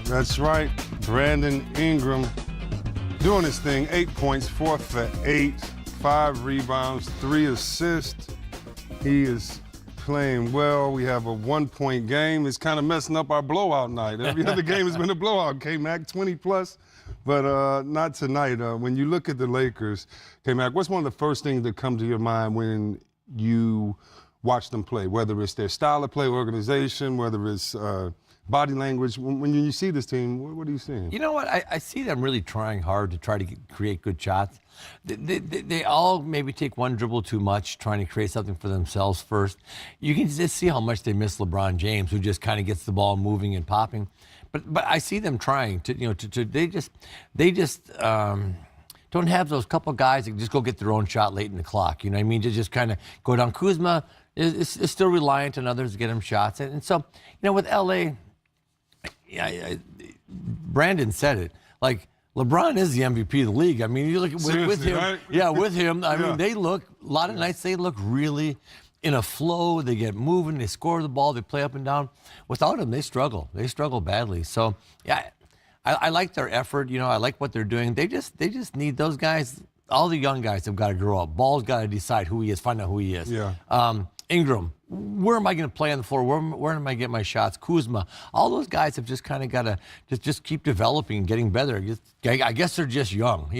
That's right. Brandon Ingram doing his thing. 8 points, 4 for 8, 5 rebounds, 3 assists. He is playing well. We have a 1-point game. It's kind of messing up our blowout night. Every other game has been a blowout. K-Mac 20 plus, but not tonight. When you look at the Lakers, K-Mac, what's one of the first things that come to your mind when you watch them play, whether it's their style of play, organization, whether it's body language? When you see this team, what are you seeing? You know what? I see them really trying hard to try to create good shots. They all maybe take one dribble too much, trying to create something for themselves first. You can just see how much they miss LeBron James, who just kind of gets the ball moving and popping. But I see them trying to, they just don't have those couple guys that can just go get their own shot late in the clock. You know what I mean? To just kind of go down. Kuzma is still reliant on others to get him shots. And so, with L.A., Brandon said it. Like, LeBron is the MVP of the league. I mean, you look with him. Right? Yeah, with him. I mean, a lot of nights they look really in a flow. They get moving. They score the ball. They play up and down. Without him, they struggle. They struggle badly. So, yeah, I like their effort. I like what they're doing. They just need those guys. All the young guys have got to grow up. Ball's got to decide who he is, find out who he is. Yeah. Ingram, where am I going to play on the floor? Where am I getting my shots? Kuzma, all those guys have just kind of got to just keep developing and getting better. I guess they're just young,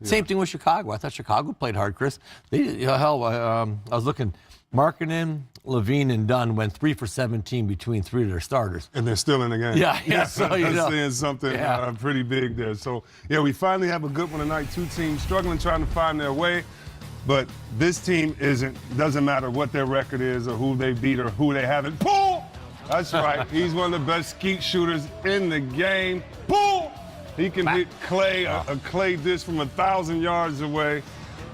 Same thing with Chicago. I thought Chicago played hard, Chris. I was looking, Markkanen, Levine, and Dunn went 3 for 17 between 3 of their starters. And they're still in the game. Yeah. So, that's saying something pretty big there. So, yeah, we finally have a good one tonight. Two teams struggling, trying to find their way. But this team doesn't matter what their record is or who they beat or who they haven't. Pull! That's right. He's one of the best skeet shooters in the game. Pull! He can hit Clay, a Clay disc from 1,000 yards away.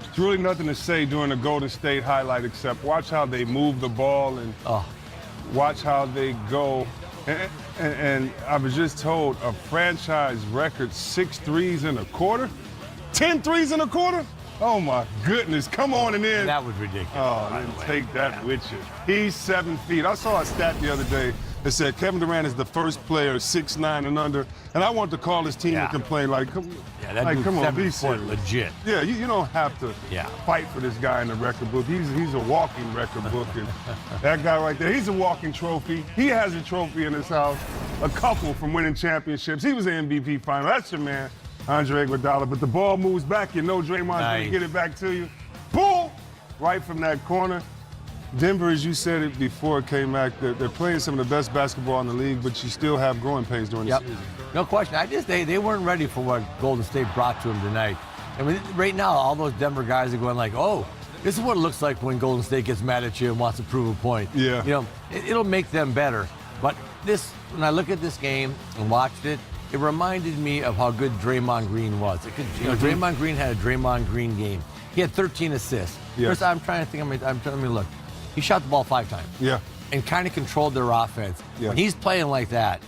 There's really nothing to say during the Golden State highlight except watch how they move the ball and watch how they go. And I was just told a franchise record 6 threes in a quarter? 10 threes in a quarter? Oh, my goodness. Come on and in. That was ridiculous. Oh, then take that with you. He's 7 feet. I saw a stat the other day that said Kevin Durant is the first player 6'9" and under. And I want to call his team and complain, come on, be serious. Legit. Yeah, you don't have to fight for this guy in the record book. He's a walking record book. And that guy right there, he's a walking trophy. He has a trophy in his house, a couple from winning championships. He was an MVP final. That's your man, Andre Iguodala, but the ball moves back. Draymond's going to get it back to you. Boom! Right from that corner. Denver, as you said it before, K-Mac, they're playing some of the best basketball in the league, but you still have growing pains during the season. No question. They weren't ready for what Golden State brought to them tonight. I mean, right now, all those Denver guys are going like, oh, this is what it looks like when Golden State gets mad at you and wants to prove a point. Yeah. It'll make them better. But when I look at this game and watched it, it reminded me of how good Draymond Green was. Draymond Green had a Draymond Green game. He had 13 assists. Yes. First, I'm trying to think. I'm telling you, look, he shot the ball 5 times. Yeah. And kind of controlled their offense. Yeah. When he's playing like that,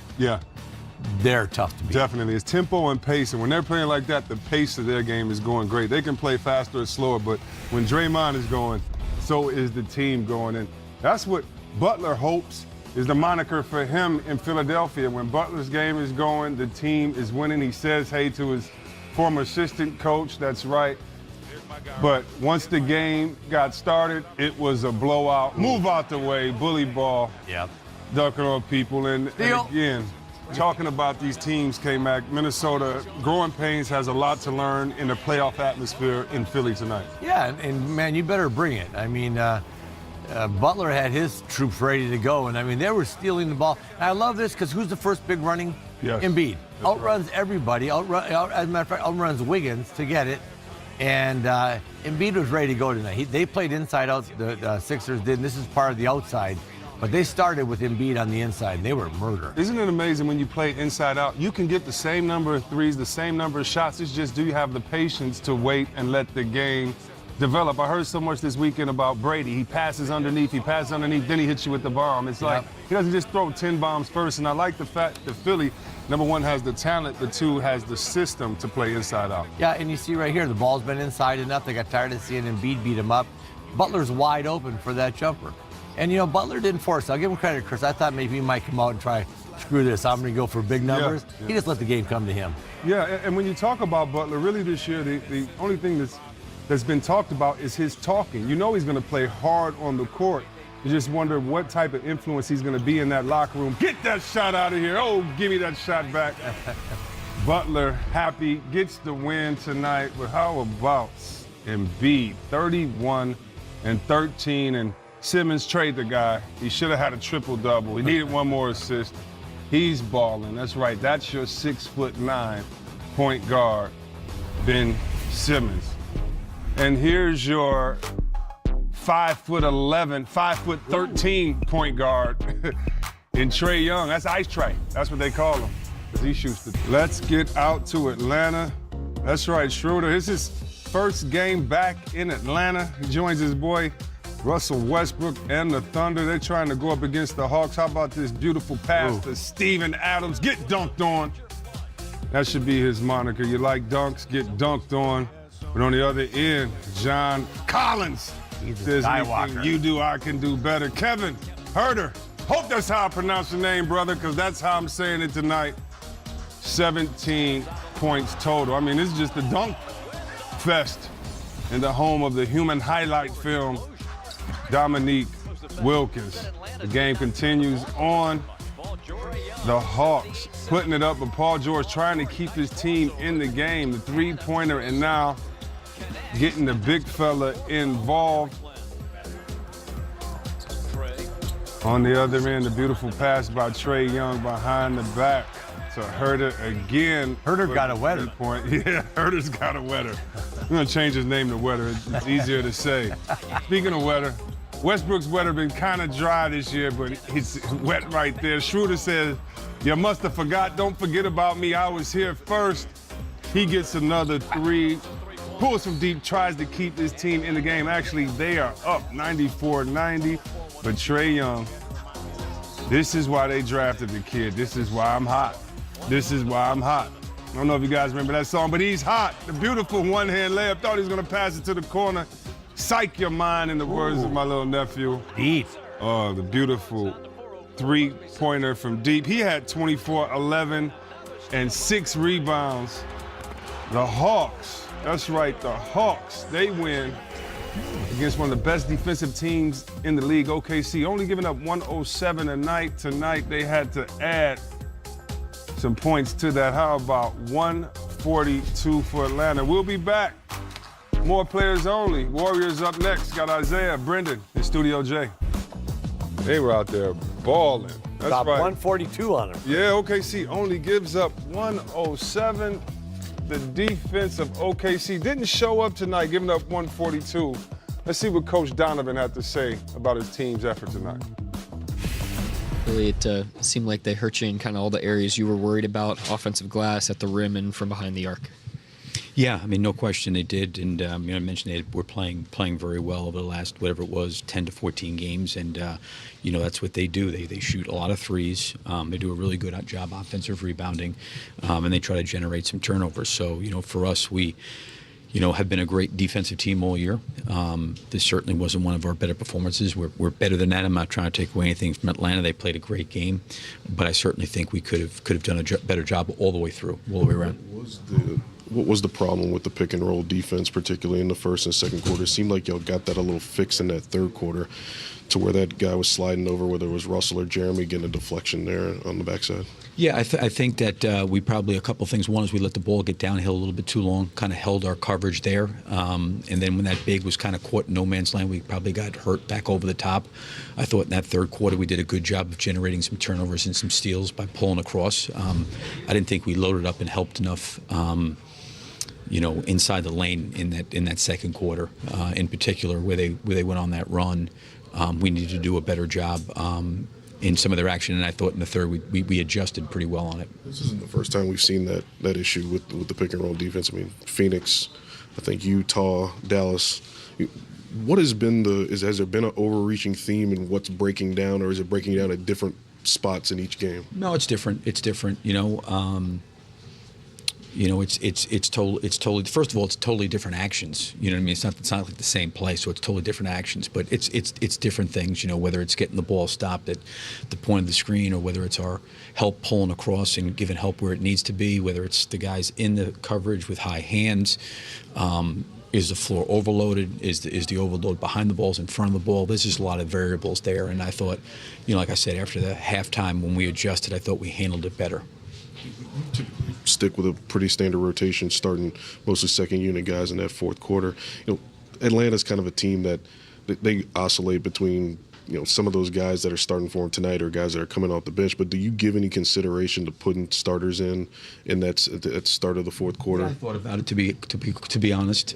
they're tough to beat. Definitely. It's tempo and pace. And when they're playing like that, the pace of their game is going great. They can play faster or slower, but when Draymond is going, so is the team going. And that's what Butler hopes is the moniker for him in Philadelphia. When Butler's game is going, the team is winning. He says hey to his former assistant coach. That's right. But once the game got started, it was a blowout. Move out the way, bully ball, dunking on people. And again, talking about these teams, K-Mac, Minnesota, growing pains has a lot to learn in the playoff atmosphere in Philly tonight. Yeah, and man, you better bring it. I mean, Butler had his troops ready to go, and I mean, they were stealing the ball. And I love this because who's the first big running? Yes. Embiid. Outruns everybody. As a matter of fact, outruns Wiggins to get it. And Embiid was ready to go tonight. They played inside out, the Sixers did, and this is part of the outside. But they started with Embiid on the inside, and they were murder. Isn't it amazing when you play inside out? You can get the same number of threes, the same number of shots. It's just, do you have the patience to wait and let the game develop? I heard so much this weekend about Brady. He passes underneath, then he hits you with the bomb. It's like he doesn't just throw 10 bombs first. And I like the fact that Philly, number one, has the talent, but two, has the system to play inside out. Yeah, and you see right here, the ball's been inside enough. They got tired of seeing Embiid beat him up. Butler's wide open for that jumper. And, Butler didn't force it. I'll give him credit, Chris. I thought maybe he might come out and try, screw this, I'm going to go for big numbers. Yeah. He just let the game come to him. Yeah, and when you talk about Butler, really this year, the only thing that's been talked about is his talking. He's going to play hard on the court. You just wonder what type of influence he's going to be in that locker room. Get that shot out of here. Oh, give me that shot back. Butler happy, gets the win tonight. But how about Embiid? 31 and 13, and Simmons trade the guy. He should have had a triple-double. He needed one more assist. He's balling. That's right. That's your 6'9" point guard, Ben Simmons. And here's your 5'11", 5'13" point guard in Trae Young. That's Ice Trae. That's what they call him, because he shoots the. Let's get out to Atlanta. That's right, Schroeder. This is his first game back in Atlanta. He joins his boy Russell Westbrook and the Thunder. They're trying to go up against the Hawks. How about this beautiful pass to Steven Adams? Get dunked on. That should be his moniker. You like dunks, get dunked on. But on the other end, John Collins. There's anything you do, I can do better. Kevin Herter. Hope that's how I pronounce your name, brother, because that's how I'm saying it tonight. 17 points total. I mean, this is just the dunk fest in the home of the human highlight film, Dominique Wilkins. The game continues on. The Hawks putting it up, but Paul George trying to keep his team in the game. The three-pointer, and now getting the big fella involved. On the other end, the beautiful pass by Trae Young behind the back to Herter again. Herter got a wetter. Point. Yeah, Herter's got a wetter. I'm going to change his name to Wetter. It's easier to say. Speaking of wetter, Westbrook's wetter been kind of dry this year, but it's wet right there. Schroeder says, you must have forgot. Don't forget about me. I was here first. He gets another three. Pulls from deep, tries to keep his team in the game. Actually, they are up 94-90. But Trae Young, this is why they drafted the kid. This is why I'm hot. This is why I'm hot. I don't know if you guys remember that song, but he's hot. The beautiful one-hand layup. Thought he was going to pass it to the corner. Psych your mind, in the words of my little nephew. Deep. Oh, the beautiful three-pointer from deep. He had 24, 11, and 6 rebounds. The Hawks, that's right, the Hawks, they win against one of the best defensive teams in the league, OKC. Only giving up 107 a night. Tonight, they had to add some points to that. How about 142 for Atlanta? We'll be back. More players only. Warriors up next. Got Isaiah, Brendan, and Studio J. They were out there balling. That's Top right. 142 on him. Yeah, OKC only gives up 107. The defense of OKC didn't show up tonight, giving up 142. Let's see what Coach Donovan had to say about his team's effort tonight. Really, it seemed like they hurt you in kind of all the areas you were worried about, offensive glass, at the rim, and from behind the arc. Yeah, I mean, no question they did, and I mentioned they were playing very well over the last, whatever it was, 10 to 14 games, and that's what they do. They shoot a lot of threes. They do a really good job offensive rebounding, and they try to generate some turnovers. So for us, we have been a great defensive team all year. This certainly wasn't one of our better performances. We're better than that. I'm not trying to take away anything from Atlanta. They played a great game, but I certainly think we could have done a better job all the way through, all the way around. What was the problem with the pick and roll defense, particularly in the first and second quarter? It seemed like y'all got that a little fix in that third quarter, to where that guy was sliding over, whether it was Russell or Jeremy, getting a deflection there on the backside. Yeah, I think that we probably, a couple things. One is we let the ball get downhill a little bit too long, kind of held our coverage there. And then when that big was kind of caught in no man's land, we probably got hurt back over the top. I thought in that third quarter we did a good job of generating some turnovers and some steals by pulling across. I didn't think we loaded up and helped enough. Inside the lane in that second quarter, in particular, where they went on that run, we needed to do a better job in some of their action. And I thought in the third we adjusted pretty well on it. This isn't the first time we've seen that issue with the pick and roll defense. I mean, Phoenix, I think Utah, Dallas. What has been has there been an overreaching theme in what's breaking down, or is it breaking down at different spots in each game? No, it's different. It's different. it's totally. First of all, it's totally different actions. You know what I mean? It's not like the same play, so it's totally different actions. But it's different things. You know, whether it's getting the ball stopped at the point of the screen, or whether it's our help pulling across and giving help where it needs to be. Whether it's the guys in the coverage with high hands. Is the floor overloaded? Is the overload behind the balls, in front of the ball? There's just a lot of variables there. And I thought, like I said, after the halftime when we adjusted, I thought we handled it better. Stick with a pretty standard rotation, starting mostly second unit guys in that fourth quarter. Atlanta's kind of a team that they oscillate between some of those guys that are starting for them tonight or guys that are coming off the bench. But do you give any consideration to putting starters in that at the start of the fourth quarter? Yeah, I thought about it to be honest.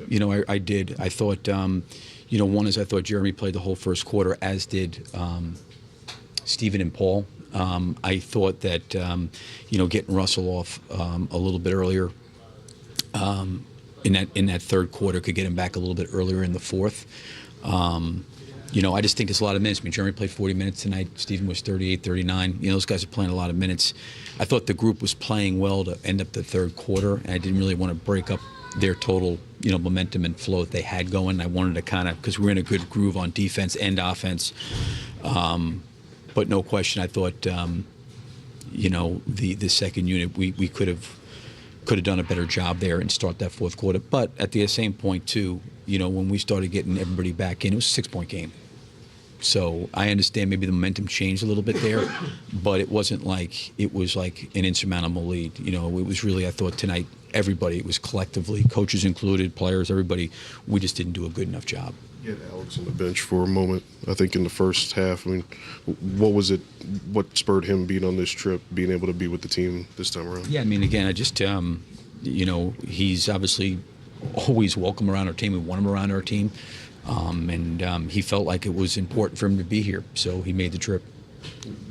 I did. I thought one is I thought Jeremy played the whole first quarter, as did Stephen and Paul. I thought that getting Russell off a little bit earlier in that third quarter could get him back a little bit earlier in the fourth. I just think there's a lot of minutes. I mean, Jeremy played 40 minutes tonight. Stephen was 38, 39. Those guys are playing a lot of minutes. I thought the group was playing well to end up the third quarter, and I didn't really want to break up their total, momentum and flow that they had going. I wanted to kind of, because we're in a good groove on defense and offense. But no question, I thought, the second unit, we could have done a better job there and start that fourth quarter. But at the same point, too, when we started getting everybody back in, it was a 6-point game. So I understand maybe the momentum changed a little bit there, but it wasn't like it was like an insurmountable lead. It was really, I thought tonight, everybody, it was collectively, coaches included, players, everybody, we just didn't do a good enough job. You had Alex on the bench for a moment, I think, in the first half. I mean, what was it? What spurred him being on this trip, being able to be with the team this time around? Yeah, I mean, again, I just, he's obviously always welcome around our team. We want him around our team. And he felt like it was important for him to be here, so he made the trip.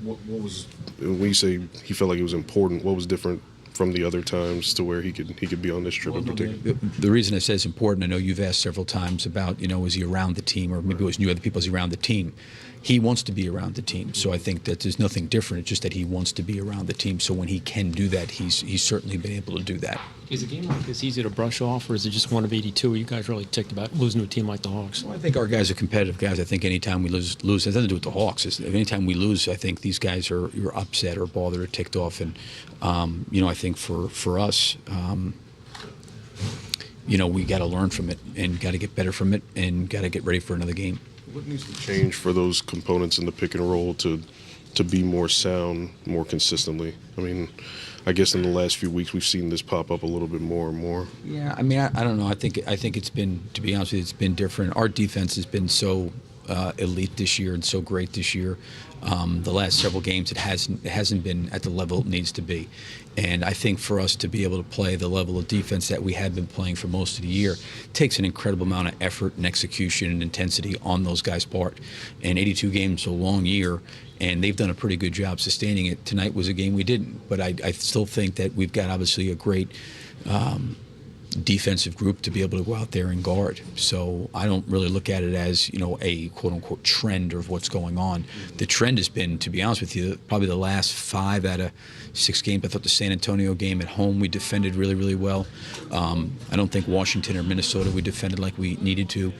What was, when you say he felt like it was important, what was different from the other times to where he could be on this trip in particular? The reason I say it's important, I know you've asked several times about, is he around the team, or maybe it was new other people, is he around the team? He wants to be around the team, so I think that there's nothing different. It's just that he wants to be around the team, so when he can do that, he's certainly been able to do that. Is a game like this easy to brush off, or is it just one of 82? Are you guys really ticked about losing to a team like the Hawks? Well, I think our guys are competitive guys. I think anytime we lose it has nothing to do with the Hawks. Anytime we lose, I think these guys you're upset or bothered or ticked off. And, I think for us, we got to learn from it and got to get better from it and got to get ready for another game. What needs to change for those components in the pick and roll to be more sound, more consistently? I mean, I guess in the last few weeks we've seen this pop up a little bit more and more. Yeah, I mean, I don't know. I think it's been, to be honest with you, it's been different. Our defense has been so elite this year and so great this year. The last several games, it hasn't been at the level it needs to be. And I think for us to be able to play the level of defense that we have been playing for most of the year takes an incredible amount of effort and execution and intensity on those guys' part. And 82 games is a long year, and they've done a pretty good job sustaining it. Tonight was a game we didn't, but I still think that we've got obviously a great defensive group to be able to go out there and guard. So I don't really look at it as, a quote-unquote trend of what's going on. The trend has been, to be honest with you, probably the last 5 out of 6 games. I thought the San Antonio game at home we defended really, really well. I don't think Washington or Minnesota we defended like we needed to.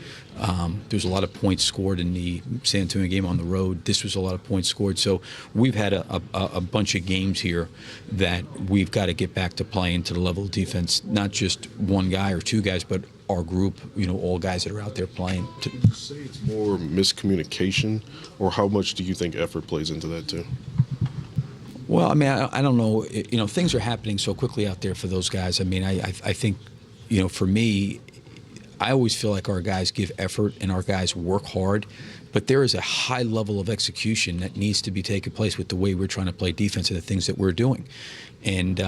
There's a lot of points scored in the San Antonio game on the road. This was a lot of points scored. So we've had a bunch of games here that we've got to get back to playing to the level of defense, not just one guy or 2 guys, but our group, all guys that are out there playing. Would you say it's more miscommunication, or how much do you think effort plays into that too? Well, I mean, I don't know. Things are happening so quickly out there for those guys. I mean, I think, for me, I always feel like our guys give effort and our guys work hard, but there is a high level of execution that needs to be taking place with the way we're trying to play defense and the things that we're doing. And,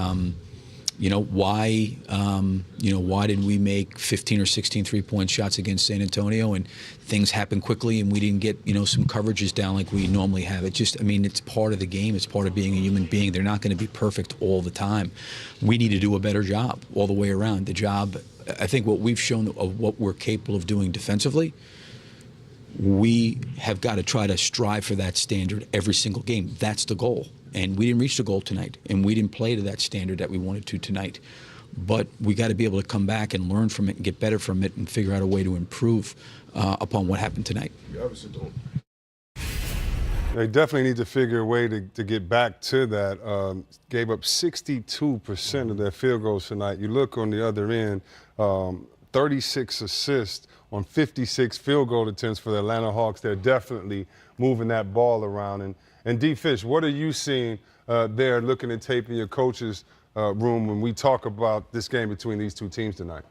why did we make 15 or 16 3-point shots against San Antonio and things happen quickly and we didn't get, some coverages down like we normally have? It's part of the game. It's part of being a human being. They're not going to be perfect all the time. We need to do a better job all the way around. I think what we've shown of what we're capable of doing defensively, we have got to try to strive for that standard every single game. That's the goal. And we didn't reach the goal tonight, and we didn't play to that standard that we wanted to tonight. but we got to be able to come back and learn from it and get better from it and figure out a way to improve upon what happened tonight. You obviously don't. They definitely need to figure a way to get back to that. Gave up 62% of their field goals tonight. You look on the other end, 36 assists on 56 field goal attempts for the Atlanta Hawks. They're definitely moving that ball around. And D. Fish, what are you seeing there looking at tape in your coach's room when we talk about this game between these two teams tonight?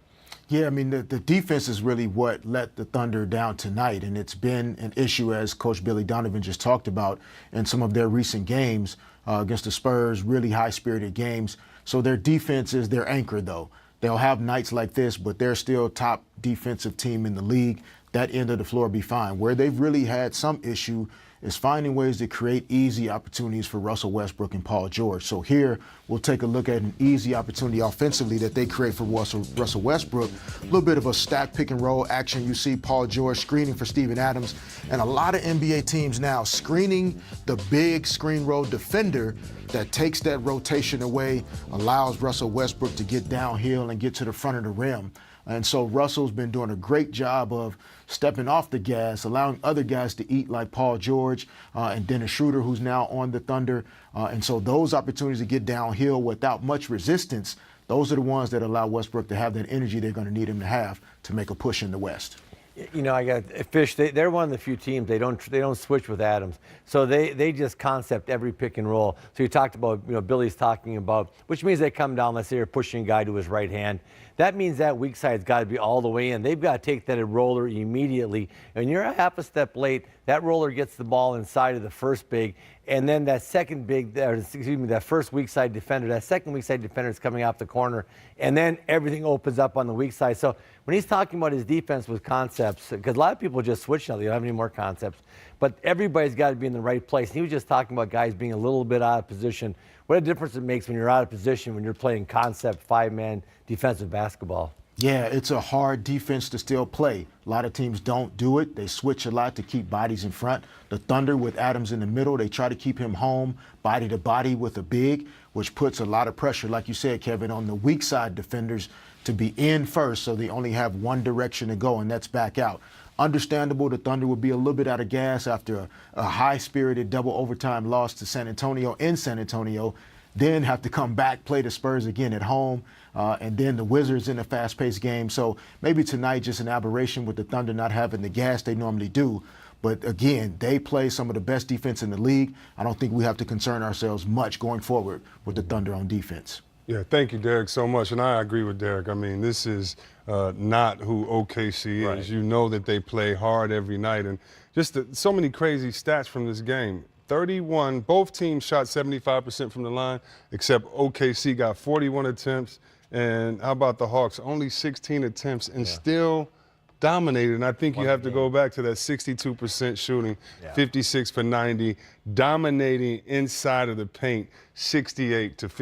Yeah, I mean, the defense is really what let the Thunder down tonight, and it's been an issue, as Coach Billy Donovan just talked about, in some of their recent games against the Spurs, really high-spirited games. So their defense is their anchor, though. They'll have nights like this, but they're still top defensive team in the league. That end of the floor will be fine. Where they've really had some issue is finding ways to create easy opportunities for Russell Westbrook and Paul George. So here, we'll take a look at an easy opportunity offensively that they create for Russell Westbrook. A little bit of a stack pick and roll action. You see Paul George screening for Steven Adams. And a lot of NBA teams now screening the big screen roll defender that takes that rotation away, allows Russell Westbrook to get downhill and get to the front of the rim. And so Russell's been doing a great job of stepping off the gas, allowing other guys to eat like Paul George and Dennis Schroeder, who's now on the Thunder. And so those opportunities to get downhill without much resistance, those are the ones that allow Westbrook to have that energy they're going to need him to have to make a push in the West. You know, I got Fish. They're one of the few teams they don't switch with Adams, so they just concept every pick and roll. So you talked about, you know, Billy's talking about, which means they come down. Let's say you're pushing a guy to his right hand. That means that weak side's got to be all the way in. They've got to take that roller immediately. And you're a half a step late. That roller gets the ball inside of the first big, and then that second big, that first weak side defender, that second weak side defender is coming off the corner, and then everything opens up on the weak side. So when he's talking about his defense with concepts, because a lot of people just switch now, they don't have any more concepts, but everybody's got to be in the right place. And he was just talking about guys being a little bit out of position. What a difference it makes when you're out of position, when you're playing concept five-man defensive basketball. Yeah, it's a hard defense to still play. A lot of teams don't do it. They switch a lot to keep bodies in front. The Thunder with Adams in the middle, they try to keep him home, body to body with a big, which puts a lot of pressure, like you said, Kevin, on the weak side defenders to be in first, so they only have one direction to go, and that's back out. Understandable, the Thunder would be a little bit out of gas after a high-spirited double overtime loss to San Antonio in San Antonio, then have to come back, play the Spurs again at home, and then the Wizards in a fast-paced game. So maybe tonight just an aberration with the Thunder not having the gas they normally do. But again, they play some of the best defense in the league. I don't think we have to concern ourselves much going forward with the Thunder on defense. Yeah, thank you, Derek, so much. And I agree with Derek. I mean, this is not who OKC is. Right. You know that they play hard every night. And just so many crazy stats from this game. 31, both teams shot 75% from the line, except OKC got 41 attempts. And how about the Hawks? Only 16 attempts and still dominated. And I think you have to go back to that 62% shooting, 56 for 90, dominating inside of the paint, 68 to 50.